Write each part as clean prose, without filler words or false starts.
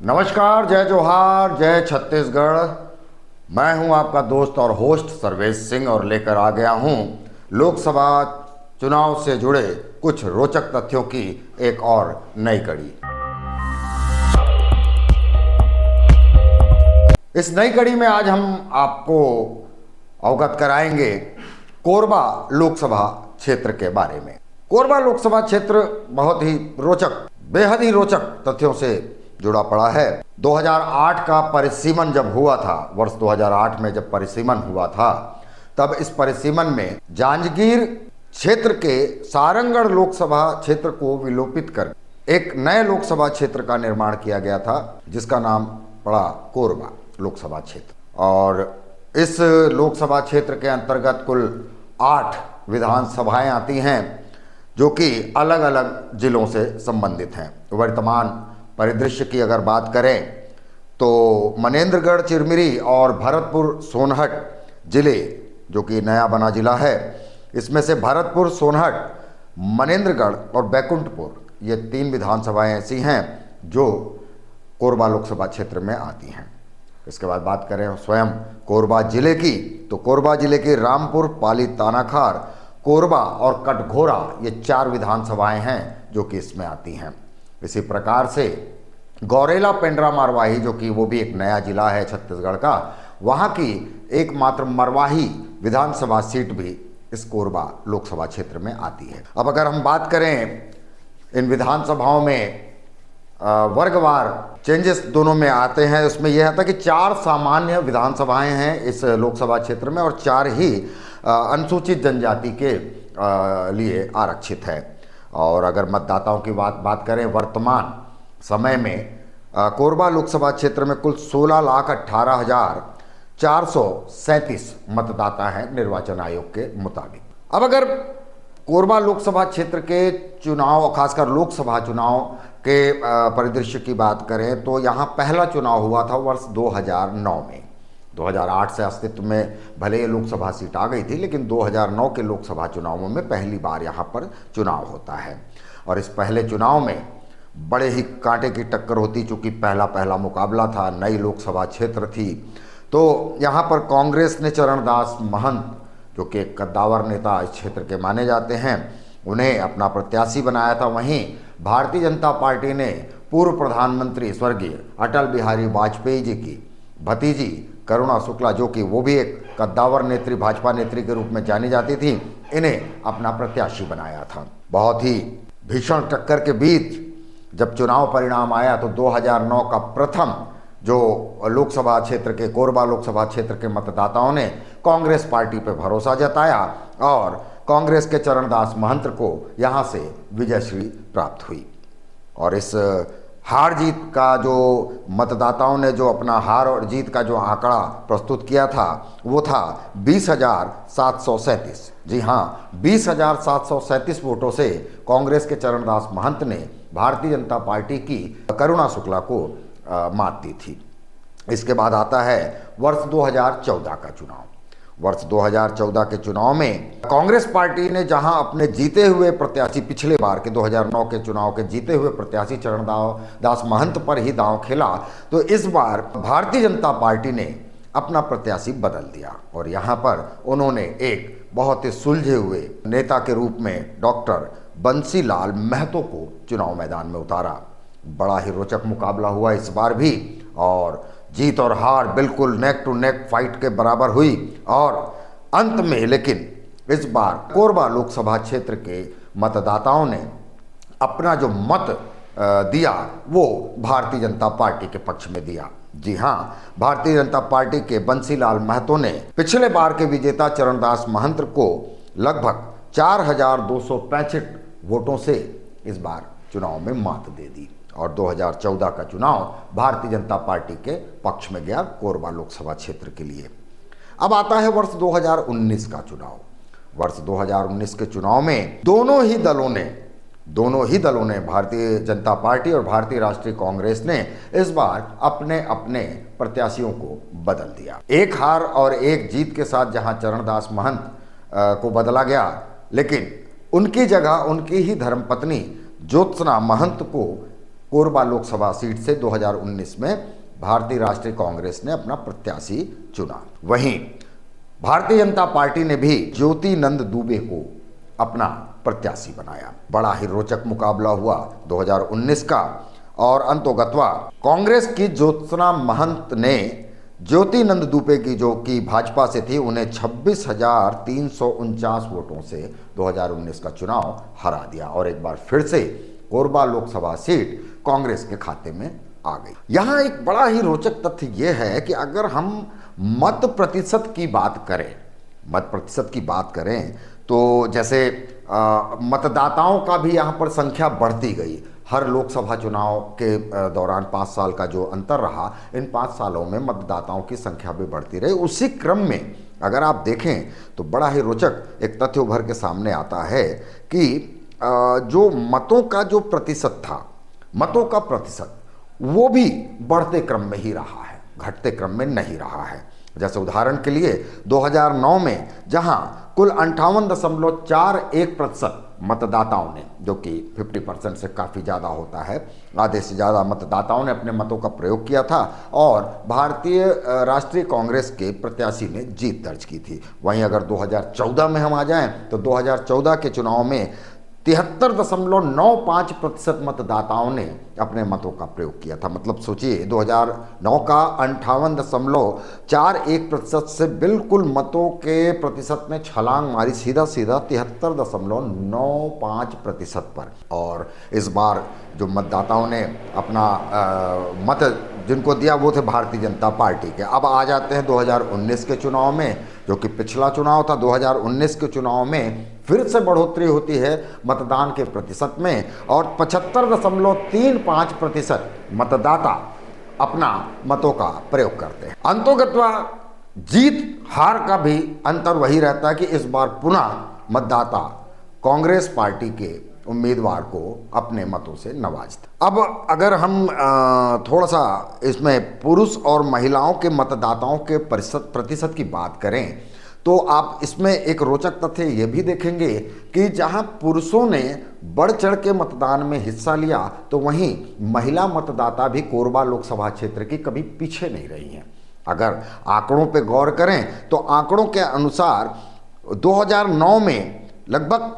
नमस्कार, जय जोहार, जय छत्तीसगढ़। मैं हूं आपका दोस्त और होस्ट सर्वेश सिंह और लेकर आ गया हूं लोकसभा चुनाव से जुड़े कुछ रोचक तथ्यों की एक और नई कड़ी। इस नई कड़ी में आज हम आपको अवगत कराएंगे कोरबा लोकसभा क्षेत्र के बारे में। कोरबा लोकसभा क्षेत्र बहुत ही रोचक, बेहद ही रोचक तथ्यों से जुड़ा पड़ा है। 2008 का परिसीमन जब हुआ था, वर्ष 2008 में जब परिसीमन हुआ था, तब इस परिसीमन में जांजगीर क्षेत्र के सारंगढ़ लोकसभा क्षेत्र को विलोपित कर एक नए लोकसभा क्षेत्र का निर्माण किया गया था, जिसका नाम पड़ा कोरबा लोकसभा क्षेत्र। और इस लोकसभा क्षेत्र के अंतर्गत कुल 8 विधानसभाएं आती हैं, जो कि अलग अलग जिलों से संबंधित हैं। वर्तमान परिदृश्य की अगर बात करें तो मनेंद्रगढ़, चिरमिरी और भरतपुर सोनहट जिले, जो कि नया बना जिला है, इसमें से भरतपुर, सोनहट, मनेंद्रगढ़ और बैकुंठपुर, ये 3 विधानसभाएं ऐसी हैं जो कोरबा लोकसभा क्षेत्र में आती हैं। इसके बाद बात करें स्वयं कोरबा जिले की, तो कोरबा जिले के रामपुर, पाली, तानाखार, कोरबा और कटघोरा, ये 4 विधानसभाएं हैं जो कि इसमें आती हैं। इसी प्रकार से गौरेला, पेंड्रा, मरवाही, जो कि वो भी एक नया जिला है छत्तीसगढ़ का, वहाँ की एकमात्र मरवाही विधानसभा सीट भी इस कोरबा लोकसभा क्षेत्र में आती है। अब अगर हम बात करें इन विधानसभाओं में वर्गवार चेंजेस दोनों में आते हैं, उसमें यह आता है कि 4 सामान्य विधानसभाएं हैं इस लोकसभा क्षेत्र में और 4 ही अनुसूचित जनजाति के लिए आरक्षित है। और अगर मतदाताओं की बात करें वर्तमान समय में कोरबा लोकसभा क्षेत्र में कुल 16,18,437 मतदाता हैं निर्वाचन आयोग के मुताबिक। अब अगर कोरबा लोकसभा क्षेत्र के चुनाव, खासकर लोकसभा चुनाव के परिदृश्य की बात करें तो यहाँ पहला चुनाव हुआ था वर्ष 2009 में। 2008 से अस्तित्व में भले ये लोकसभा सीट आ गई थी, लेकिन 2009 के लोकसभा चुनावों में पहली बार यहाँ पर चुनाव होता है। और इस पहले चुनाव में बड़े ही कांटे की टक्कर होती, चूँकि पहला मुकाबला था, नई लोकसभा क्षेत्र थी। तो यहाँ पर कांग्रेस ने चरणदास महंत, जो कि एक कद्दावर नेता इस क्षेत्र के माने जाते हैं, उन्हें अपना प्रत्याशी बनाया था। वहीं भारतीय जनता पार्टी ने पूर्व प्रधानमंत्री स्वर्गीय अटल बिहारी वाजपेयी जी की भतीजी करुणा शुक्ला, जो कि वो भी एक कद्दावर नेत्री, भाजपा नेत्री के रूप में जानी जाती थी, इन्हें अपना प्रत्याशी बनाया था। बहुत ही भीषण टक्कर के बीच जब चुनाव परिणाम आया तो 2009 का प्रथम जो लोकसभा क्षेत्र के कोरबा लोकसभा क्षेत्र के मतदाताओं ने कांग्रेस पार्टी पर भरोसा जताया और कांग्रेस के चरणदास महंत को यहाँ से विजयश्री प्राप्त हुई। और इस हार जीत का जो मतदाताओं ने जो अपना हार और जीत का जो आंकड़ा प्रस्तुत किया था, वो था 20,737। जी हाँ, 20,737 वोटों से कांग्रेस के चरणदास महंत ने भारतीय जनता पार्टी की करुणा शुक्ला को मात दी थी। इसके बाद आता है वर्ष 2014 का चुनाव। वर्ष 2014 के चुनाव में कांग्रेस पार्टी ने जहां अपने जीते हुए प्रत्याशी, पिछले बार के 2009 के चुनाव के जीते हुए प्रत्याशी चरणदास महंत पर ही दांव खेला, तो इस बार भारतीय जनता पार्टी ने अपना प्रत्याशी बदल दिया और यहां पर उन्होंने एक बहुत ही सुलझे हुए नेता के रूप में डॉक्टर बंसीलाल महतो को चुनाव मैदान में उतारा। बड़ा ही रोचक मुकाबला हुआ इस बार भी और जीत और हार बिल्कुल नेक टू नेक फाइट के बराबर हुई। और अंत में लेकिन इस बार कोरबा लोकसभा क्षेत्र के मतदाताओं ने अपना जो मत दिया वो भारतीय जनता पार्टी के पक्ष में दिया। जी हाँ, भारतीय जनता पार्टी के बंसीलाल महतो ने पिछले बार के विजेता चरणदास महंत को लगभग 4,265 वोटों से इस बार चुनाव में मात दे दी और 2014 का चुनाव भारतीय जनता पार्टी के पक्ष में गया कोरबा लोकसभा क्षेत्र के लिए। अब आता है वर्ष 2019 का चुनाव। वर्ष 2019 के चुनाव में दोनों ही दलों ने भारतीय जनता पार्टी और भारतीय राष्ट्रीय कांग्रेस ने इस बार अपने अपने प्रत्याशियों को बदल दिया। एक हार और एक जीत के साथ जहां चरणदास महंत को बदला गया, लेकिन उनकी जगह उनकी ही धर्मपत्नी ज्योत्सना महंत को कोरबा लोकसभा सीट से 2019 में भारतीय राष्ट्रीय कांग्रेस ने अपना प्रत्याशी चुना। वहीं भारतीय जनता पार्टी ने भी ज्योति नंद दुबे को अपना प्रत्याशी बनाया। बड़ा ही रोचक मुकाबला हुआ 2019 का और अंतोगत्वा कांग्रेस की ज्योत्सना महंत ने ज्योति नंद दुबे की, जो कि भाजपा से थी, उन्हें 26,349 वोटों से 2019 का चुनाव हरा दिया और एक बार फिर से कोरबा लोकसभा सीट कांग्रेस के खाते में आ गई। यहाँ एक बड़ा ही रोचक तथ्य यह है कि अगर हम मत प्रतिशत की बात करें तो जैसे मतदाताओं का भी यहाँ पर संख्या बढ़ती गई। हर लोकसभा चुनाव के दौरान 5 साल का जो अंतर रहा, इन 5 सालों में मतदाताओं की संख्या भी बढ़ती रही। उसी क्रम में अगर आप देखें तो बड़ा ही रोचक एक तथ्य उभर के सामने आता है कि जो मतों का जो प्रतिशत था, मतों का प्रतिशत वो भी बढ़ते क्रम में ही रहा है, घटते क्रम में नहीं रहा है। जैसे उदाहरण के लिए 2009 में जहां कुल 58.41% मतदाताओं ने, जो कि 50% से काफ़ी ज़्यादा होता है, आधे से ज़्यादा मतदाताओं ने अपने मतों का प्रयोग किया था और भारतीय राष्ट्रीय कांग्रेस के प्रत्याशी ने जीत दर्ज की थी। वहीं अगर 2014 में हम आ जाएं तो 2014 के चुनाव में 73.95% मतदाताओं ने अपने मतों का प्रयोग किया था। मतलब सोचिए, 2009 का 58.41% से बिल्कुल मतों के प्रतिशत ने छलांग मारी सीधा 73.95% पर। और इस बार जो मतदाताओं ने अपना मत जिनको दिया वो थे भारतीय जनता पार्टी के। अब आ जाते हैं 2019 के चुनाव में, जो कि पिछला चुनाव था। 2019 के चुनाव में फिर से बढ़ोतरी होती है मतदान के प्रतिशत में और 75.35% मतदाता अपना मतों का प्रयोग करते हैं। अंतोगत्वा जीत हार का भी अंतर वही रहता है कि इस बार पुनः मतदाता कांग्रेस पार्टी के उम्मीदवार को अपने मतों से नवाजते। अब अगर हम थोड़ा सा इसमें पुरुष और महिलाओं के मतदाताओं के प्रतिशत की बात करें तो आप इसमें एक रोचक तथ्य ये भी देखेंगे कि जहां पुरुषों ने बढ़ चढ़ के मतदान में हिस्सा लिया तो वहीं महिला मतदाता भी कोरबा लोकसभा क्षेत्र की कभी पीछे नहीं रही हैं। अगर आंकड़ों पे गौर करें तो आंकड़ों के अनुसार 2009 में लगभग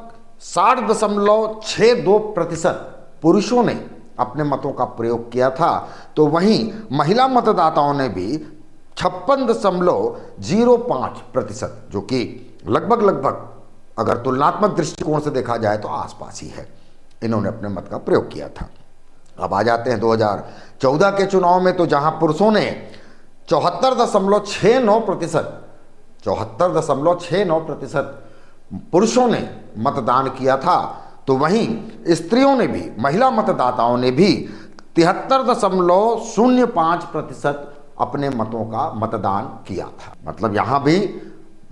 60.62% पुरुषों ने अपने मतों का प्रयोग किया था, तो वहीं महिला मतदाताओं ने भी 56.05%, जो कि लगभग अगर तुलनात्मक दृष्टिकोण से देखा जाए तो आसपास ही है, इन्होंने अपने मत का प्रयोग किया था। अब आ जाते हैं 2014 के चुनाव में, तो जहां पुरुषों ने 74.69% पुरुषों ने मतदान किया था, तो वहीं स्त्रियों ने भी, महिला मतदाताओं ने भी 73.05% अपने मतों का मतदान किया था। मतलब यहाँ भी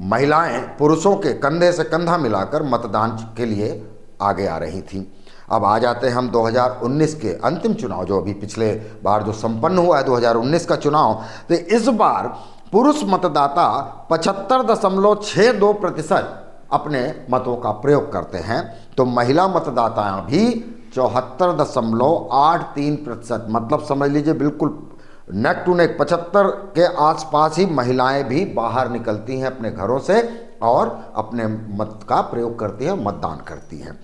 महिलाएं पुरुषों के कंधे से कंधा मिलाकर मतदान के लिए आगे आ रही थीं। अब आ जाते हैं हम 2019 के अंतिम चुनाव, जो अभी पिछले बार जो संपन्न हुआ है 2019 का चुनाव, तो इस बार पुरुष मतदाता 75.62% अपने मतों का प्रयोग करते हैं, तो महिला मतदाता भी 74.83%, मतलब समझ लीजिए बिल्कुल नेक टू नेक 75 के आसपास ही महिलाएं भी बाहर निकलती हैं अपने घरों से और अपने मत का प्रयोग करती हैं, मतदान करती हैं।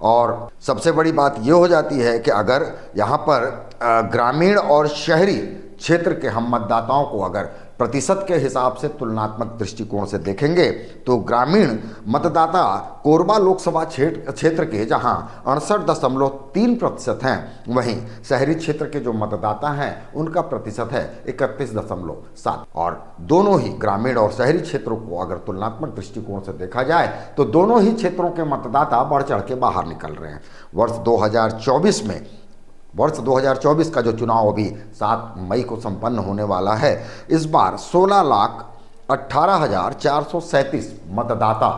और सबसे बड़ी बात ये हो जाती है कि अगर यहाँ पर ग्रामीण और शहरी क्षेत्र के हम मतदाताओं को अगर प्रतिशत के हिसाब से तुलनात्मक दृष्टिकोण से देखेंगे तो ग्रामीण मतदाता कोरबा लोकसभा क्षेत्र के जहां 68.3% हैं, वहीं शहरी क्षेत्र के जो मतदाता हैं उनका प्रतिशत है 31.7। और दोनों ही ग्रामीण और शहरी क्षेत्रों को अगर तुलनात्मक दृष्टिकोण से देखा जाए तो दोनों ही क्षेत्रों के मतदाता बढ़ चढ़ के बाहर निकल रहे हैं। वर्ष 2024 का जो चुनाव अभी 7 मई को संपन्न होने वाला है, इस बार 16,18,437 मतदाता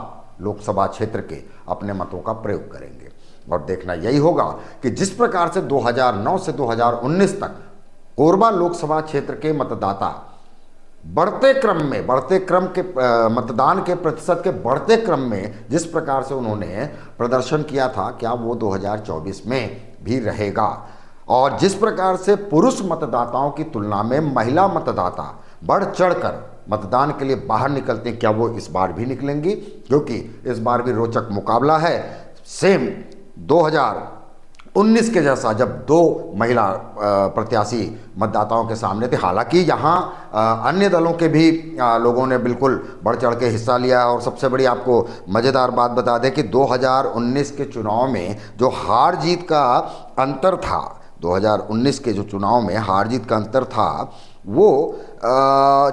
लोकसभा क्षेत्र के अपने मतों का प्रयोग करेंगे। और देखना यही होगा कि जिस प्रकार से 2009 से 2019 तक कोरबा लोकसभा क्षेत्र के मतदाता बढ़ते क्रम के मतदान के प्रतिशत के बढ़ते क्रम में जिस प्रकार से उन्होंने प्रदर्शन किया था, क्या वो 2024 में भी रहेगा। और जिस प्रकार से पुरुष मतदाताओं की तुलना में महिला मतदाता बढ़ चढ़कर मतदान के लिए बाहर निकलते हैं, क्या वो इस बार भी निकलेंगी? क्योंकि इस बार भी रोचक मुकाबला है, सेम 2019 के जैसा, जब दो महिला प्रत्याशी मतदाताओं के सामने थे। हालांकि यहाँ अन्य दलों के भी लोगों ने बिल्कुल बढ़ चढ़ के हिस्सा लिया। और सबसे बड़ी आपको मज़ेदार बात बता दें कि 2019 के चुनाव में जो हार जीत का अंतर था, 2019 के जो चुनाव में हार जीत का अंतर था वो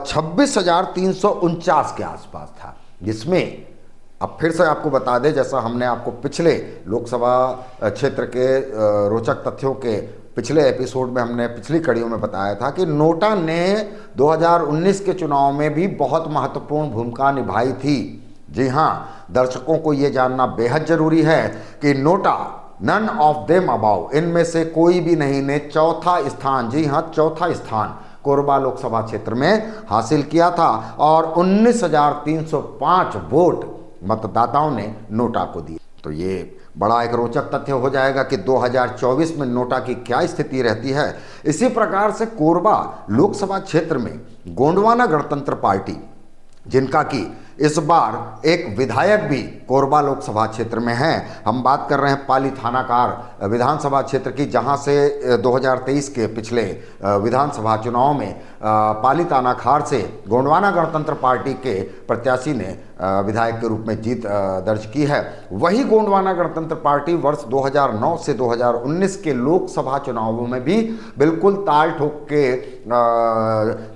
26,349 के आसपास था, जिसमें अब फिर से आपको बता दें, जैसा हमने आपको पिछले लोकसभा क्षेत्र के रोचक तथ्यों के पिछले एपिसोड में हमने पिछली कड़ियों में बताया था कि नोटा ने 2019 के चुनाव में भी बहुत महत्वपूर्ण भूमिका निभाई थी। जी हाँ, दर्शकों को ये जानना बेहद जरूरी है कि NOTA none of them above, इनमें से कोई भी नहीं ने चौथा स्थान, जी हाँ चौथा स्थान कोरबा लोकसभा क्षेत्र में हासिल किया था और 19,305 वोट मतदाताओं ने नोटा को दिए। तो ये बड़ा एक रोचक तथ्य हो जाएगा कि 2024 में नोटा की क्या स्थिति रहती है। इसी प्रकार से कोरबा लोकसभा क्षेत्र में गोंडवाना गणतंत्र पार्टी, जिनका कि इस बार एक विधायक भी कोरबा लोकसभा क्षेत्र में हैं, हम बात कर रहे हैं पाली थानाकार विधानसभा क्षेत्र की, जहां से 2023 के पिछले विधानसभा चुनाव में पाली थानाखार से गोंडवाना गणतंत्र पार्टी के प्रत्याशी ने विधायक के रूप में जीत दर्ज की है। वही गोंडवाना गणतंत्र पार्टी वर्ष 2009 से 2019 के लोकसभा चुनावों में भी बिल्कुल ताल ठोक के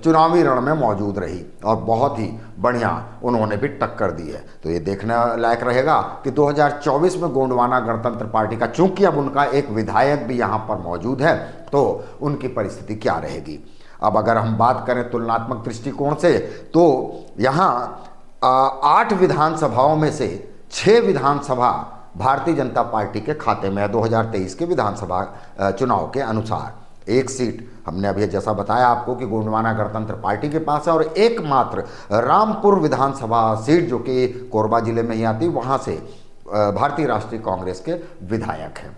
चुनावी रण में मौजूद रही और बहुत ही बढ़िया उन्होंने भी टक्कर दी है। तो ये देखने लायक रहेगा कि 2024 में गोंडवाना गणतंत्र पार्टी का, चूंकि अब उनका एक विधायक भी यहाँ पर मौजूद है, तो उनकी परिस्थिति क्या रहेगी। अब अगर हम बात करें तुलनात्मक दृष्टिकोण से, तो यहाँ 8 विधानसभाओं में से 6 विधानसभा भारतीय जनता पार्टी के खाते में है 2023 के विधानसभा चुनाव के अनुसार। एक सीट हमने अभी जैसा बताया आपको कि गोंडवाना गणतंत्र पार्टी के पास है और एकमात्र रामपुर विधानसभा सीट जो कि कोरबा जिले में ही आती, वहाँ से भारतीय राष्ट्रीय कांग्रेस के विधायक हैं।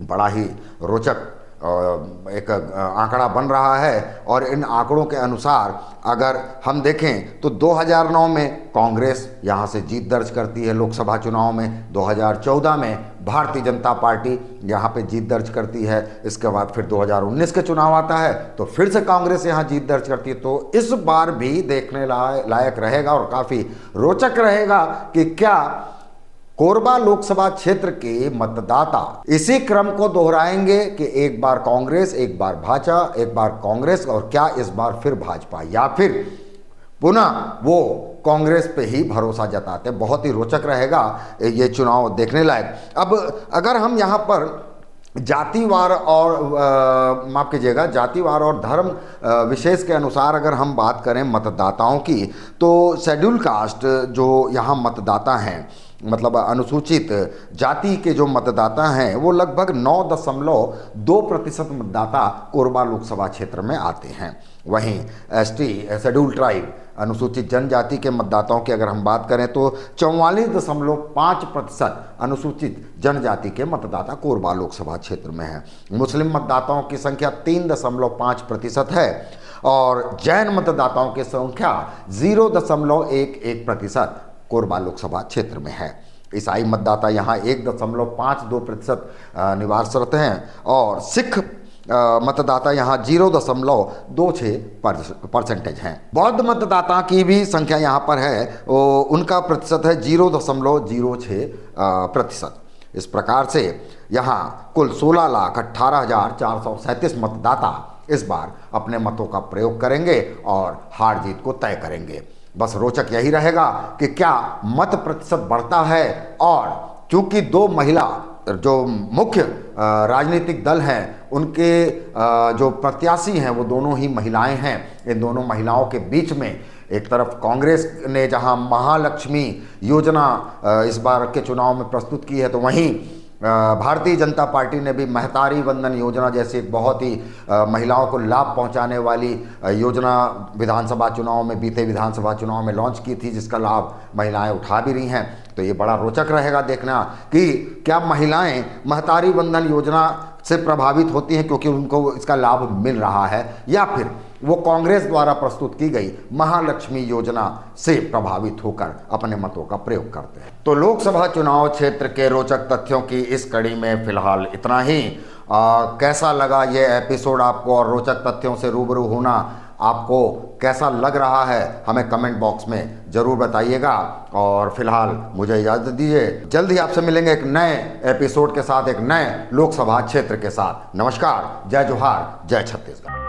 बड़ा ही रोचक एक आंकड़ा बन रहा है और इन आंकड़ों के अनुसार अगर हम देखें तो 2009 में कांग्रेस यहाँ से जीत दर्ज करती है लोकसभा चुनाव में, 2014 में भारतीय जनता पार्टी यहाँ पे जीत दर्ज करती है, इसके बाद फिर 2019 के चुनाव आता है तो फिर से कांग्रेस यहाँ जीत दर्ज करती है। तो इस बार भी देखने लायक रहेगा और काफ़ी रोचक रहेगा कि क्या कोरबा लोकसभा क्षेत्र के मतदाता इसी क्रम को दोहराएंगे कि एक बार कांग्रेस, एक बार भाजपा, एक बार कांग्रेस और क्या इस बार फिर भाजपा, या फिर पुनः वो कांग्रेस पे ही भरोसा जताते। बहुत ही रोचक रहेगा ये चुनाव देखने लायक। अब अगर हम यहाँ पर जातिवार और माफ़ कीजिएगा, जातिवार और धर्म विशेष के अनुसार अगर हम बात करें मतदाताओं की, तो शेड्यूल कास्ट जो यहाँ मतदाता हैं, मतलब अनुसूचित जाति के जो मतदाता हैं, वो लगभग 9.2% मतदाता कोरबा लोकसभा क्षेत्र में आते हैं। वहीं एसटी शेड्यूल ट्राइब अनुसूचित जनजाति के मतदाताओं की अगर हम बात करें तो 44.5% अनुसूचित जनजाति के मतदाता कोरबा लोकसभा क्षेत्र में हैं। मुस्लिम मतदाताओं की संख्या 3.5% है और जैन मतदाताओं की संख्या 0.11% कोरबा लोकसभा क्षेत्र में है। ईसाई मतदाता यहाँ 1.52% निवासरत हैं और सिख मतदाता यहाँ 0.26% हैं। बौद्ध मतदाता की भी संख्या यहाँ पर है, उनका प्रतिशत है 0.06%। इस प्रकार से यहाँ कुल 16,18,437 मतदाता इस बार अपने मतों का प्रयोग करेंगे और हार जीत को तय करेंगे। बस रोचक यही रहेगा कि क्या मत प्रतिशत बढ़ता है, और चूंकि दो महिला जो मुख्य राजनीतिक दल हैं उनके जो प्रत्याशी हैं वो दोनों ही महिलाएं हैं। इन दोनों महिलाओं के बीच में एक तरफ कांग्रेस ने जहां महालक्ष्मी योजना इस बार के चुनाव में प्रस्तुत की है, तो वहीं भारतीय जनता पार्टी ने भी महतारी वंदन योजना जैसी एक बहुत ही महिलाओं को लाभ पहुंचाने वाली योजना विधानसभा चुनाव में, बीते विधानसभा चुनाव में लॉन्च की थी, जिसका लाभ महिलाएं उठा भी रही हैं। तो ये बड़ा रोचक रहेगा देखना कि क्या महिलाएं महतारी वंदन योजना से प्रभावित होती हैं क्योंकि उनको इसका लाभ मिल रहा है, या फिर वो कांग्रेस द्वारा प्रस्तुत की गई महालक्ष्मी योजना से प्रभावित होकर अपने मतों का प्रयोग करते हैं। तो लोकसभा चुनाव क्षेत्र के रोचक तथ्यों की इस कड़ी में फिलहाल इतना ही। कैसा लगा ये एपिसोड आपको, और रोचक तथ्यों से रूबरू होना आपको कैसा लग रहा है, हमें कमेंट बॉक्स में ज़रूर बताइएगा। और फिलहाल मुझे इजाज़त दीजिए, जल्द ही आपसे मिलेंगे एक नए एपिसोड के साथ, एक नए लोकसभा क्षेत्र के साथ। नमस्कार, जय जोहार, जय छत्तीसगढ़।